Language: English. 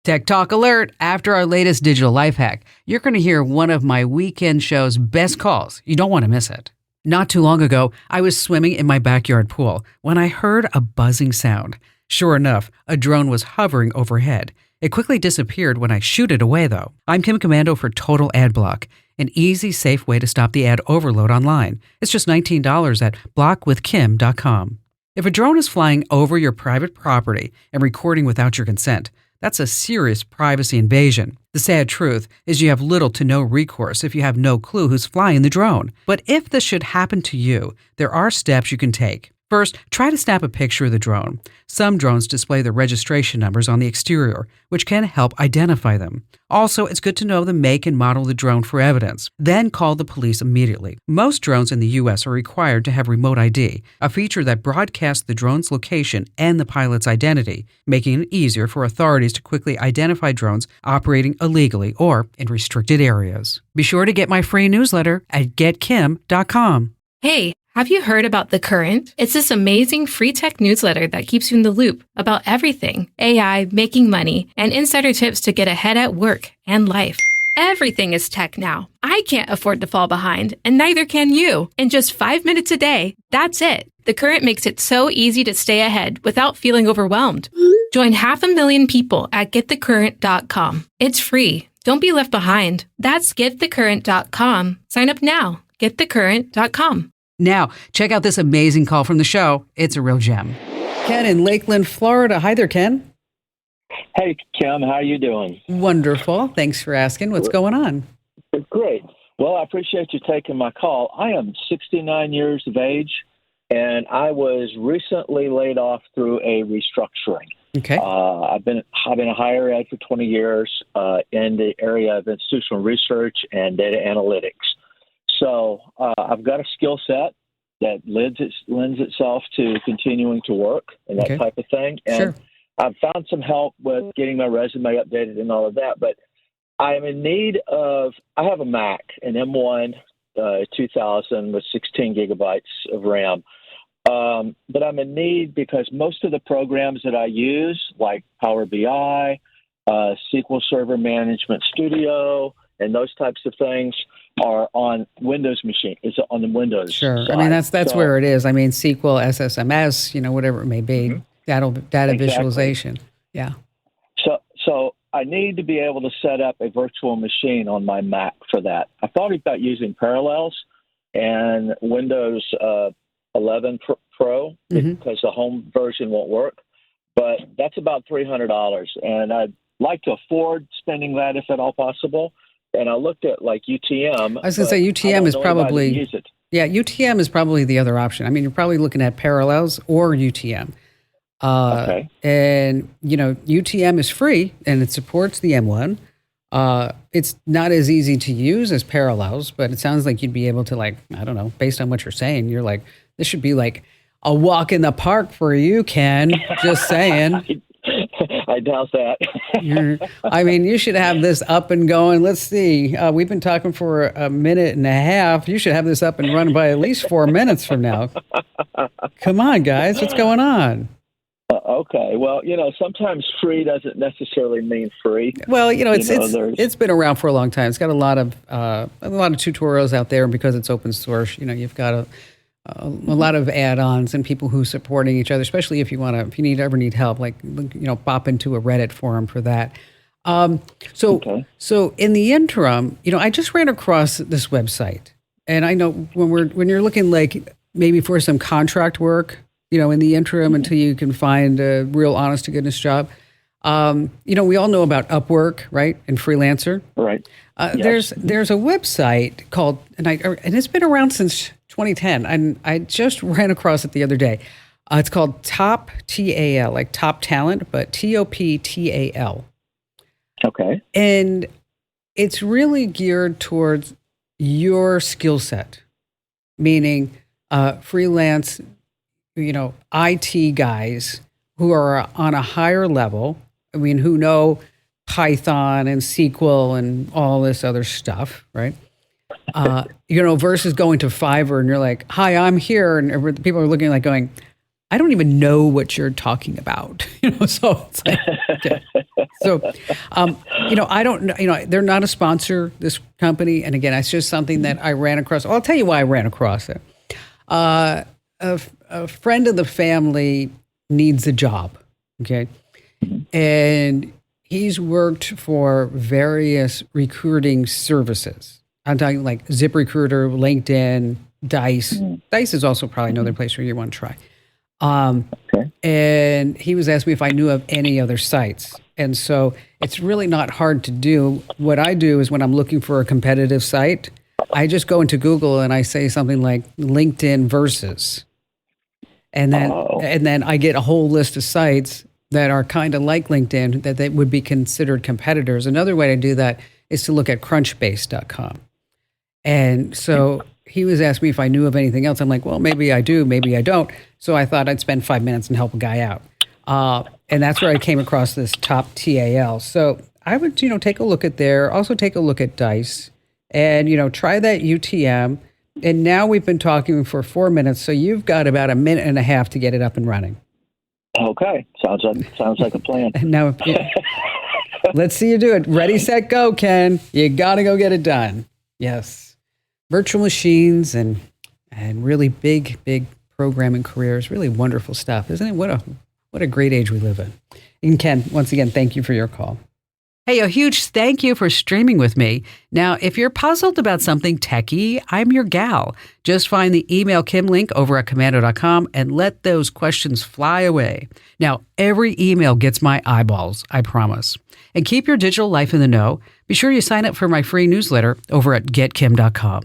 Tech Talk Alert. After our latest digital life hack, you're going to hear one of my weekend show's best calls. You don't want to miss it. Not too long ago, I was swimming in my backyard pool when I heard a buzzing sound. Sure enough, a drone was hovering overhead. It quickly disappeared when I shooed it away, though. I'm Kim Commando for Total Ad Block, an easy, safe way to stop the ad overload online. It's just $19 at blockwithkim.com. If a drone is flying over your private property and recording without your consent, that's a serious privacy invasion. The sad truth is you have little to no recourse if you have no clue who's flying the drone. But if this should happen to you, there are steps you can take. First, try to snap a picture of the drone. Some drones display the registration numbers on the exterior, which can help identify them. Also, it's good to know the make and model of the drone for evidence. Then call the police immediately. Most drones in the U.S. are required to have remote ID, a feature that broadcasts the drone's location and the pilot's identity, making it easier for authorities to quickly identify drones operating illegally or in restricted areas. Be sure to get my free newsletter at getkim.com. Hey, have you heard about The Current? It's this amazing free tech newsletter that keeps you in the loop about everything AI, making money, and insider tips to get ahead at work and life. Everything is tech now. I can't afford to fall behind, and neither can you. In just 5 minutes a day, that's it. The Current makes it so easy to stay ahead without feeling overwhelmed. Join 500,000 people at getthecurrent.com. It's free. Don't be left behind. That's getthecurrent.com. Sign up now. Getthecurrent.com. Now, check out this amazing call from the show. It's a real gem. Ken in Lakeland, Florida. Hi there, Ken. Hey, Kim. How are you doing? Wonderful. Thanks for asking. What's going on? Great. Well, I appreciate you taking my call. I am 69 years of age, and I was recently laid off through a restructuring. Okay. I've been a higher ed for 20 years in the area of institutional research and data analytics. So I've got a skill set that lends itself to continuing to work and that type of thing. And sure. I've found some help with getting my resume updated and all of that. But I'm in need of – I have a Mac, an M1 2000 with 16 gigabytes of RAM. But I'm in need because most of the programs that I use, like Power BI, SQL Server Management Studio, and those types of things – are on Windows machine. It's on the Windows. Sure. side. I mean, that's where it is. I mean, SQL, SSMS, whatever it may be, data visualization. Yeah. So I need to be able to set up a virtual machine on my Mac for that. I thought about using Parallels and Windows 11 Pro because the home version won't work, but that's about $300, and I'd like to afford spending that if at all possible. And I looked at like UTM. I was going to say UTM is probably, use it. Yeah, UTM is probably the other option. I mean, you're probably looking at Parallels or UTM. Okay. And, UTM is free and it supports the M1. It's not as easy to use as Parallels, but it sounds like you'd be able to, I don't know, based on what you're saying, you're like, this should be like a walk in the park for you, Ken. Just saying. I doubt that. You should have this up and going. Let's see. We've been talking for a minute and a half. You should have this up and running by at least 4 minutes from now. Come on, guys. What's going on? Okay. Well, sometimes free doesn't necessarily mean free. Well, it's been around for a long time. It's got a lot of tutorials out there, and because it's open source, you've got a lot of add-ons and people who supporting each other, especially if you ever need help, pop into a Reddit forum for that. So in the interim, I just ran across this website, and I know when you're looking maybe for some contract work, in the interim until you can find a real honest to goodness job. We all know about Upwork, right? And Freelancer. Right. Yes. There's a website called, and it's been around since 2010. And I just ran across it the other day. It's called Top TAL, like Top Talent, but TOPTAL. Okay. And it's really geared towards your skill set, meaning freelance, IT guys who are on a higher level. Who know Python and SQL and all this other stuff, right? Versus going to Fiverr and you're like, hi, I'm here. And people are looking going, I don't even know what you're talking about. So it's like, okay. So, I don't know, they're not a sponsor, this company. And again, it's just something that I ran across. I'll tell you why I ran across it. A friend of the family needs a job. Okay. And he's worked for various recruiting services. I'm talking like ZipRecruiter, LinkedIn, Dice. Dice is also probably another place where you want to try. Okay. And he was asking me if I knew of any other sites. And so it's really not hard to do. What I do is when I'm looking for a competitive site, I just go into Google and I say something like LinkedIn versus. And then I get a whole list of sites that are kind of like LinkedIn that they would be considered competitors. Another way to do that is to look at crunchbase.com. And so he was asking me if I knew of anything else. I'm like, well, maybe I do, maybe I don't. So I thought I'd spend 5 minutes and help a guy out. And that's where I came across this top TAL. So I would, take a look at there. Also take a look at Dice and, try that UTM. And now we've been talking for 4 minutes. So you've got about a minute and a half to get it up and running. Okay. Sounds like a plan. Now, let's see you do it. Ready, set, go, Ken. You got to go get it done. Yes. Virtual machines and really big programming careers. Really wonderful stuff, isn't it? What a great age we live in. And Ken, once again, thank you for your call. Hey, a huge thank you for streaming with me. Now, if you're puzzled about something techie, I'm your gal. Just find the Email Kim link over at Komando.com and let those questions fly away. Now, every email gets my eyeballs, I promise. And keep your digital life in the know. Be sure you sign up for my free newsletter over at GetKim.com.